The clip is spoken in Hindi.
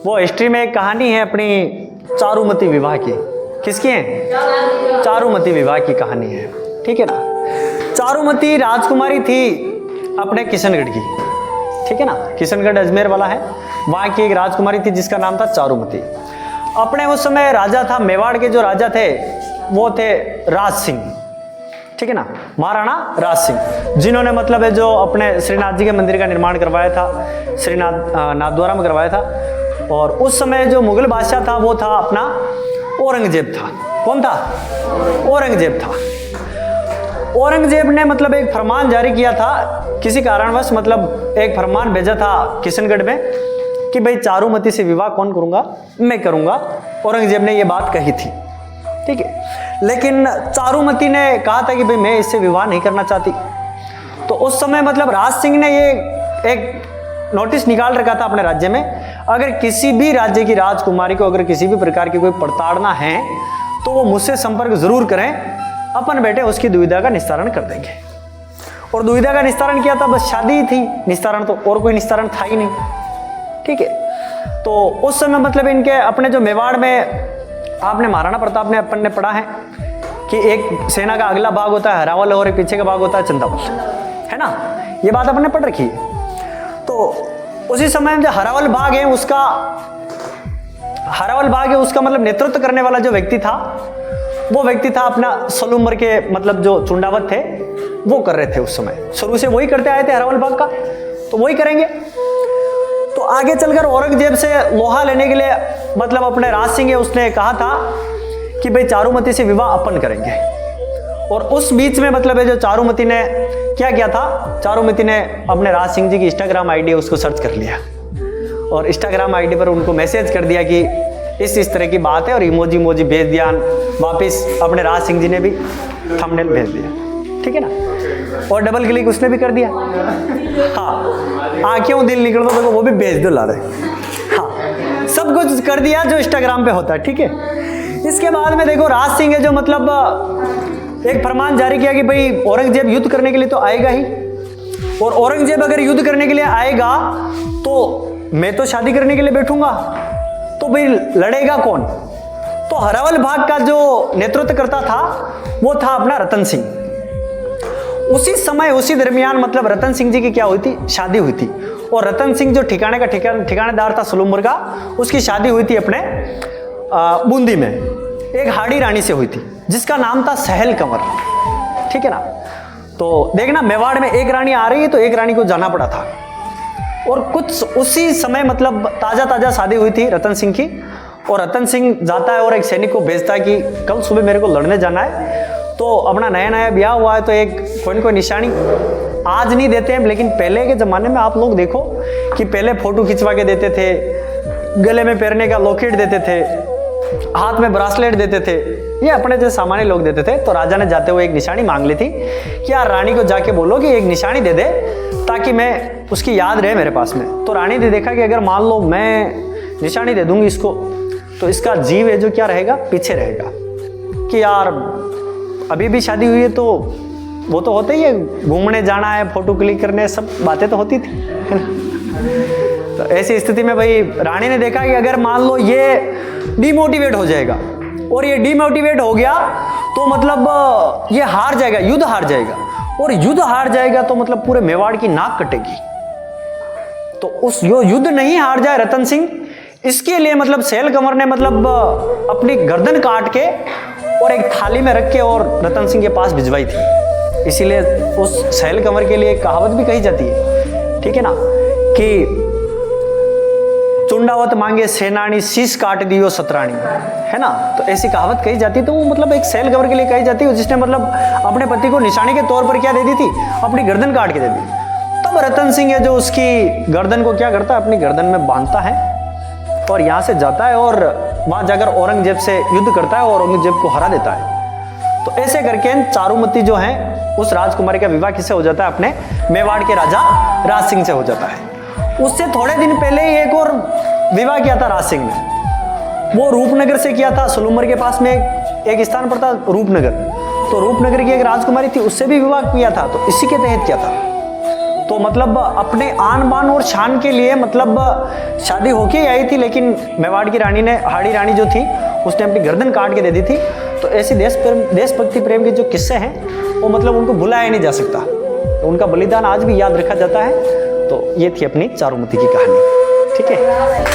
वो हिस्ट्री में एक कहानी है अपनी चारुमती विवाह की। किसकी है? चारुमती विवाह की कहानी है, ठीक है ना। चारुमती राजकुमारी थी अपने किशनगढ़ की, ठीक है ना। किशनगढ़ अजमेर वाला है, वहाँ की एक राजकुमारी थी जिसका नाम था चारुमती। अपने उस समय राजा था, मेवाड़ के जो राजा थे वो थे राज सिंह, ठीक है ना, महाराणा राज सिंह, जिन्होंने मतलब है जो अपने श्रीनाथ जी के मंदिर का निर्माण करवाया था, श्रीनाथ नाथद्वारा में करवाया था। और उस समय जो मुगल बादशाह था वो था अपना औरंगजेब था। कौन था? औरंगजेब था। औरंगजेब ने मतलब एक फरमान जारी किया था, किसी कारणवश मतलब एक फरमान भेजा था किशनगढ़ में कि भाई चारुमती से विवाह कौन करूंगा? मैं करूंगा। औरंगजेब ने ये बात कही थी, ठीक है। लेकिन चारुमती ने कहा था कि भाई मैं इससे विवाह नहीं करना चाहती। तो उस समय मतलब राज सिंह ने ये एक नोटिस निकाल रखा था अपने राज्य में, अगर किसी भी राज्य की राजकुमारी को अगर किसी भी प्रकार की कोई प्रताड़ना है तो वो मुझसे संपर्क जरूर करें, अपन बेटे उसकी दुविधा का निस्तारण कर देंगे। और दुविधा का निस्तारण किया था, बस शादी ही थी निस्तारण, तो और कोई निस्तारण था ही नहीं, ठीक है। तो उस समय मतलब इनके अपने जो मेवाड़ में आपने महाराणा प्रताप ने अपन ने पढ़ा है कि एक सेना का अगला भाग होता है हरावल और एक पीछे का भाग होता है चंदावल, है ना, ये बात अपन ने पढ़ रखी है। तो उसी समय जो हरावल भाग है उसका मतलब नेतृत्व करने वाला जो व्यक्ति था वो व्यक्ति था अपना सलूमर के मतलब जो चुंडावत थे वो कर रहे थे उस समय, शुरू से वही करते आए थे हरावल भाग का, तो वही करेंगे। तो आगे चलकर औरंगजेब से लोहा लेने के लिए मतलब अपने राज सिंह है उसने कहा था कि भाई चारुमती से विवाह अपन करेंगे। और उस बीच में मतलब है जो चारुमती ने क्या किया था, चारुमती ने अपने राज सिंह जी की इंस्टाग्राम आईडी उसको सर्च कर लिया और इंस्टाग्राम आईडी पर उनको मैसेज कर दिया कि इस तरह की बात है और इमोजी भेज दिया। वापस अपने राज सिंह जी ने भी थंबनेल भेज दिया, ठीक है ना, और डबल क्लिक उसने भी कर दिया। हाँ, क्यों दिल निकल दो, वो भी भेज दो ला रहे। हाँ, सब कुछ कर दिया जो इंस्टाग्राम पे होता है, ठीक है। इसके बाद में देखो राज सिंह है जो मतलब एक फरमान जारी किया कि भाई औरंगजेब युद्ध करने के लिए तो आएगा ही, और औरंगजेब अगर युद्ध करने के लिए आएगा तो मैं तो शादी करने के लिए बैठूंगा, तो भाई लड़ेगा कौन? तो हरावल भाग का जो नेतृत्व करता था वो था अपना रतन सिंह। उसी समय उसी दरमियान मतलब रतन सिंह जी की क्या हुई थी, शादी हुई थी। और रतन सिंह जो ठिकानेदार था सुलुम्बर का, उसकी शादी हुई थी अपने बूंदी में एक हाड़ी रानी से हुई थी जिसका नाम था सहल कंवर, ठीक है ना। तो देखना मेवाड़ में एक रानी आ रही है तो एक रानी को जाना पड़ा था। और कुछ उसी समय मतलब ताजा शादी हुई थी रतन सिंह की, और रतन सिंह जाता है और एक सैनिक को भेजता है कि कल सुबह मेरे को लड़ने जाना है। तो अपना नया ब्याह हुआ है तो एक कोई निशानी आज नहीं देते हैं, लेकिन पहले के ज़माने में आप लोग देखो कि पहले फोटो खिंचवा के देते थे, गले में पहनने का लॉकेट देते थे, हाथ में ब्रासलेट देते थे, ये अपने जैसे सामान्य लोग देते थे। तो राजा ने जाते हुए एक निशानी मांग ली थी कि यार रानी को जाके बोलो कि एक निशानी दे दे ताकि मैं उसकी याद रहे मेरे पास में। तो रानी ने देखा कि अगर मान लो मैं निशानी दे दूंगी इसको तो इसका जीव है जो क्या रहेगा, पीछे रहेगा कि यार अभी भी शादी हुई है तो वो तो होता ही है, घूमने जाना है, फोटो क्लिक करने, सब बातें तो होती थी, है ना। तो ऐसी स्थिति में भाई रानी ने देखा कि अगर मान लो ये डिमोटिवेट हो जाएगा और ये डिमोटिवेट हो गया तो मतलब ये हार जाएगा, युद्ध हार जाएगा, और युद्ध हार जाएगा तो मतलब पूरे मेवाड़ की नाक कटेगी। तो उस युद्ध नहीं हार जाए रतन सिंह, इसके लिए मतलब सहल कंवर ने मतलब अपनी गर्दन काट के और एक थाली में रख के और रतन सिंह के पास भिजवाई थी। इसीलिए उस सहल कंवर के लिए एक कहावत भी कही जाती है, ठीक है ना, कि चुंडावत मांगे सेनानी शीश काट दियो सतरानी, है ना। तो ऐसी कहावत कही जाती है। तो वो मतलब एक सहल कंवर के लिए कही जाती है जिसने मतलब अपने पति को निशानी के तौर पर क्या दे दी थी, अपनी गर्दन काट के दे दी। तब रतन सिंह है जो उसकी गर्दन को क्या करता है, अपनी गर्दन में बांधता है और यहाँ से जाता है और वहाँ जाकर औरंगजेब से युद्ध करता है और औरंगजेब को हरा देता है। तो ऐसे करके चारुमती जो है उस राजकुमारी का विवाह किससे हो जाता है, अपने मेवाड़ के राजा राज सिंह से हो जाता है। उससे थोड़े दिन पहले ही एक और विवाह किया था राज सिंह ने, वो रूपनगर से किया था। सुलुम्बर के पास में एक स्थान पर था रूपनगर, तो रूपनगर की एक राजकुमारी थी, उससे भी विवाह किया था। तो इसी के तहत किया था। तो मतलब अपने आन बान और शान के लिए मतलब शादी होके ही आई थी, लेकिन मेवाड़ की रानी ने, हाड़ी रानी जो थी, उसने अपनी गर्दन काट के दे दी थी। तो ऐसी देशभक्ति प्रेम के जो किस्से हैं वो मतलब उनको भुलाया नहीं जा सकता, तो उनका बलिदान आज भी याद रखा जाता है। तो ये थी अपनी चारुमती की कहानी। ठीक है।